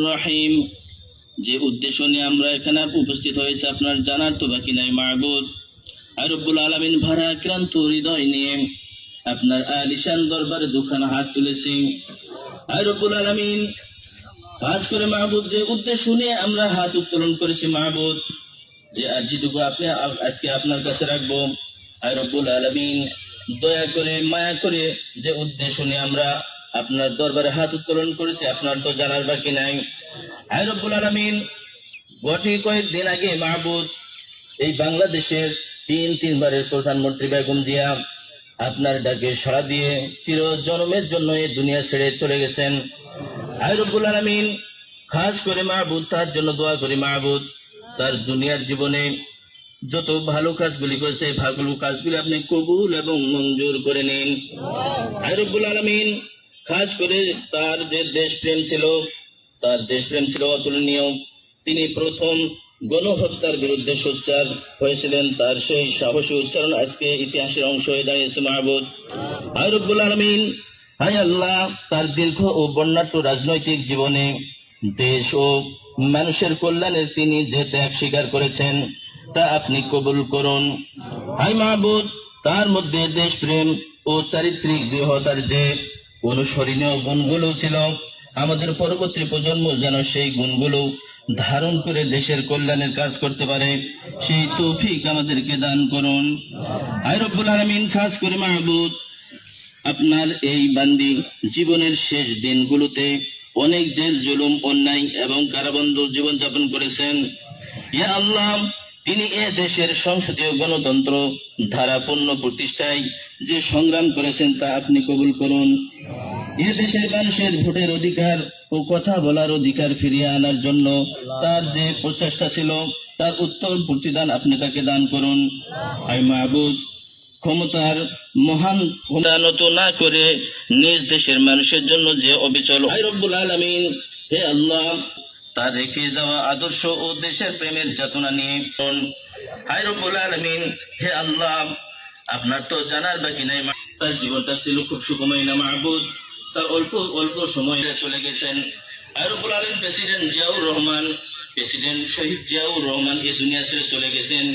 রহিম, যে উদ্দেশ্য নিয়ে আমরা এখানে উপস্থিত হয়েছে আপনার জানার তো বাকি নাই মাহবুদ। আর রব্বুল আলামিন ভারাক্রান্ত হৃদয় নিয়ে আপনার আলিশান দরবারে দুখানা হাত তুলেছি। আর রব্বুল আলামিন খাস করে মাহবুদ যে উদ্দেশ্য নিয়ে আমরা হাত উত্তোলন করেছি মাহবুদ, যে আরজিটুকু আপনি আজকে আপনার কাছে রাখবো। আর রব্বুল আলামিন দয়া করে মায়া করে যে উদ্দেশ্য নিয়ে আমরা আপনার দরবারে হাত উত্তোলন করেছি আপনার তো জানার বাকি নাই। আর রব্বুল আলামিন গত কয়েকদিন আগে মাহবুদ এই বাংলাদেশের তিনবারের প্রধানমন্ত্রী বেগম জিয়া আপনার ডাকে সাড়া দিয়ে চির জন্মের জন্য এই দুনিয়া ছেড়ে চলে গেছেন। আর রব্বুল আলামিন খাস করে মাহবুদ তার জন্য দোয়া করি মাহবুদ, তার দুনিয়ার জীবনে যত ভালো কাজগুলি করেছে ভালো কাজগুলি আপনি কবুল এবং মঞ্জুর করে নিন। আর রব্বুল আলামিন খাস করে তার যে দেশপ্রেম ছিল, তার দেশপ্রেম ছিল অতুলনীয়। তিনি প্রথম গণহত্যার বিরুদ্ধে সোচ্চার হয়েছিলেন, তার সেই সাহসী উচ্চারণ আজকে ইতিহাসের অংশ হয়ে দাঁড়িয়েছে মাহবুদ। আর রব্বুল আলামিন, হায় আল্লাহ, তার দীর্ঘ ও বর্ণাঢ্য রাজনৈতিক জীবনে দেশ ও মানুষের কল্যাণের তিনি যে ত্যাগ স্বীকার করেছেন তা আপনি কবুল করুন। হায় মাহবুদ, তার মধ্যে দেশপ্রেম ও চারিত্রিক দৃঢ়তার যে অনুসরণীয় গুণগুলো ছিল, আমাদের পরবর্তী প্রজন্ম যেন সেই গুণগুলো ধারণ করে দেশের কল্যাণের কাজ করতে পারে, সেই তৌফিক আমাদেরকে দান করুন। আয় রব্বুল আলামিন, খাস করে মাহবুদ আপনার এই বান্দি জীবনের শেষ দিনগুলোতে অনেক জেল জুলুম অন্যায় এবং কারাবন্ধ জীবনযাপন করেছেন। ইয়া আল্লাহ, তিনি এ দেশের সংসদীয় গণতন্ত্র ধারাপূর্ণ প্রতিষ্ঠায় যে সংগ্রাম করেছেন তা আপনি কবুল করুন। এ দেশের মানুষের ভোটের অধিকার ও কথা বলার অধিকার ফিরিয়ে আনার জন্য তার যে প্রচেষ্টা ছিল তার উত্তম প্রতিদান আপনি তাকে দান করুন। আয় মাহবুদ, ক্ষমতার মহান ক্ষমতানত না করে নিজ দেশের মানুষের জন্য যে অবিচল আয় রব্বুল আলামিন, হে আল্লাহ, তার রেখে যাওয়া আদর্শ ও দেশের প্রেমের যাতনা নিয়ে আয় রব্বুল আলামিন, হে আল্লাহ, আপনার তো জানার বাকি নাই। তার জীবনটা ছিল খুব সুখময় না মাহবুদ, তার অল্প সময় চলে গেছেন। আয় রব্বুল আলামিন, প্রেসিডেন্ট জিয়াউর রহমান, প্রেসিডেন্ট শহীদ জিয়াউর রহমান এই দুনিয়া ছেড়ে চলে গেছেন।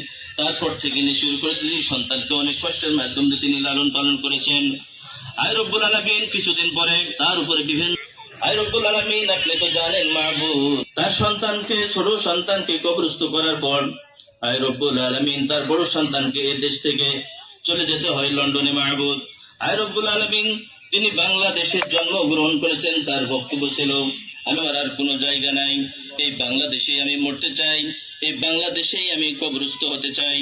তারপর থেকে শুরু করে তিনি সন্তানকে অনেক কষ্টের মাধ্যমে তিনি লালন পালন করেছেন। আয় রব্বুল আলামিন, কিছুদিন পরে তার উপরে বিভিন্ন আয় রব্বুল আলামিন, আপনি তো জানেন মাহবুদ, তার ছোট সন্তানকে কবরস্থ করার পর আয় রব্বুল আলামিন তার বড় সন্তানকে এই দেশ থেকে চলে যেতে হয় লন্ডনে মাহবুদ। আয় রব্বুল আলামিন, তিনি বাংলাদেশে জন্মগ্রহণ করেছেন। তার বক্তব্য ছিল, আমার আর কোনো জায়গা নাই, এই বাংলাদেশেই আমি মরতে চাই, এই বাংলাদেশেই আমি কবরস্থ হতে চাই।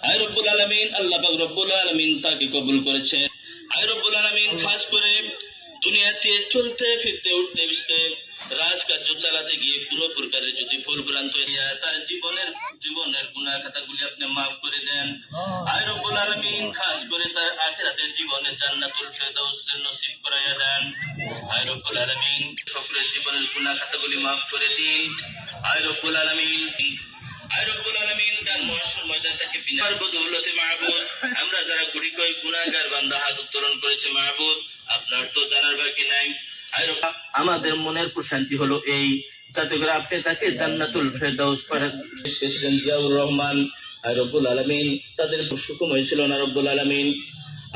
আয় রব্বুল আলামিন, আল্লাহ পাক রব্বুল আলামিন তাকে কবুল করেছেন। আয় রব্বুল আলামিন, খাস করে দুনিয়াতে চলতে ফিরতে উঠতে বসতে রাজকার্য চালাতে গিয়ে কোনো প্রকারের যদি ভুল ভ্রান্ত তার জীবনের গুনাহ খাতাগুলি আপনি মাফ করে দেন। আয় রব্বুল আলামিন, খাস করে তার আখিরাতের জীবনে জান্নাতুল ফেরদাউস নসিব করাইয়া দেন। আয় রব্বুল আলামিন, সকলের জীবনের গুনাহ খাতাগুলি মাফ করে দিন। আয় রব্বুল আলামিন, আয় রব্বুল আলামিন, তার মহাশর ময়দানটাকে বিনার বদৌলতে মাহবুদ আমরা যারা গুড়িকয় গুনাহগার বান্দা হাত উত্তোলন করেছে মাহবুদ, আপনার তো জানার বাকি নাই। আয় রব্বুল, আমাদের মনের প্রশান্তি হলো এই, যাতে করে আপনি তাকে জান্নাতুল ফেরদাউস করেন। প্রেসিডেন্ট জিয়াউর রহমান, আয় রব্বুল আলামিন, তাদের সুখময় ছিল না রব্বুল আলামিন।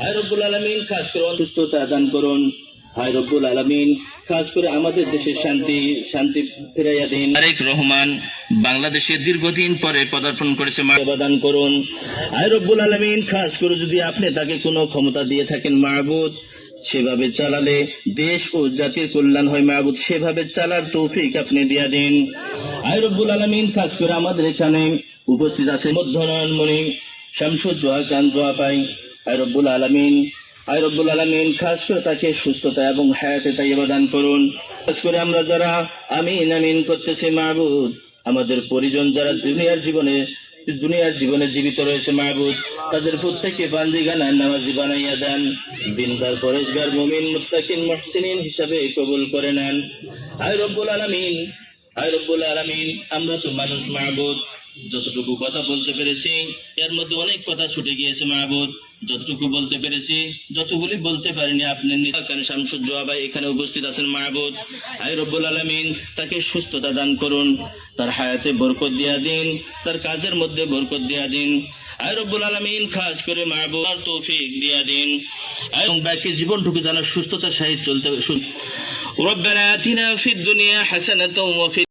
আয় রব্বুল আলামিন, খাস করে সুস্থতা দান করুন। আয় রব্বুল আলামিন, খাস করে আমাদের দেশের শান্তি ফিরাইয়া দিন। তারেক রহমান বাংলাদেশের দীর্ঘদিন পরে পদার্পণ করেছে, দান করুন। আয় রব্বুল আলামিন, খাস করে যদি আপনি তাকে কোনো ক্ষমতা দিয়ে থাকেন মাহবুদ, সেভাবে চালালে দেশ ও জাতির কল্যাণ হয় মাহবুদ, সেভাবে চালার তৌফিক আপনি দিয়া দিন। আয় রব্বুল আলামিন, খাস করে আমাদের এখানে উপস্থিত আছে মধ্যনয়নমণি শামসুজ্জোহা খান জোয়া পাই। আয় রব্বুল আলামিন, আয় রব্বুল আলামিন, খাস করে তাকে সুস্থতা এবং হায়াতে তাইয়্যিবা দান করুন। খাস করে আমরা যারা আমিন আমিন করতেছি মাহবুদ, আমাদের পরিজন যারা দুনিয়ার জীবনে জীবিত রয়েছে মাহবুদ, তাদের প্রত্যেককে বান্দিগানা নামাজি বানাইয়া দেন, দিনদার পরেশগার মুমিন মুত্তাকিন মুহসিনিন হিসাবে কবুল করে নেন। আয় রব্বুল আলামিন, আয় রব্বুল আলামিন, আমরা তো মানুষ মাহবুদ, যতটুকু কথা বলতে পেরেছি এর মধ্যে অনেক কথা ছুটে গিয়েছে মাহবুদ, যতটুকু বলতে পেরেছি, যতগুলি বলতে পারিনি আপনি নিসাকান শামসুজ্জোহা ভাই এখানে উপস্থিত আছেন মাহবুব। আয় রব্বুল আলামিন তাকে সুস্থতা দান করুন, তার হায়াতে বরকত দিয়া দিন, তার কাজের মধ্যে বরকত দিয়া দিন। আয় রব্বুল আলামিন খাস করে মাহবুব আর তৌফিক দিয়া দিন, এবং বাকি জীবনটুকু যেন সুস্থতার সহিত চলতে। রব্বানা আতিনা ফিদ দুনিয়া হাসানাতাও ওয়া ফিল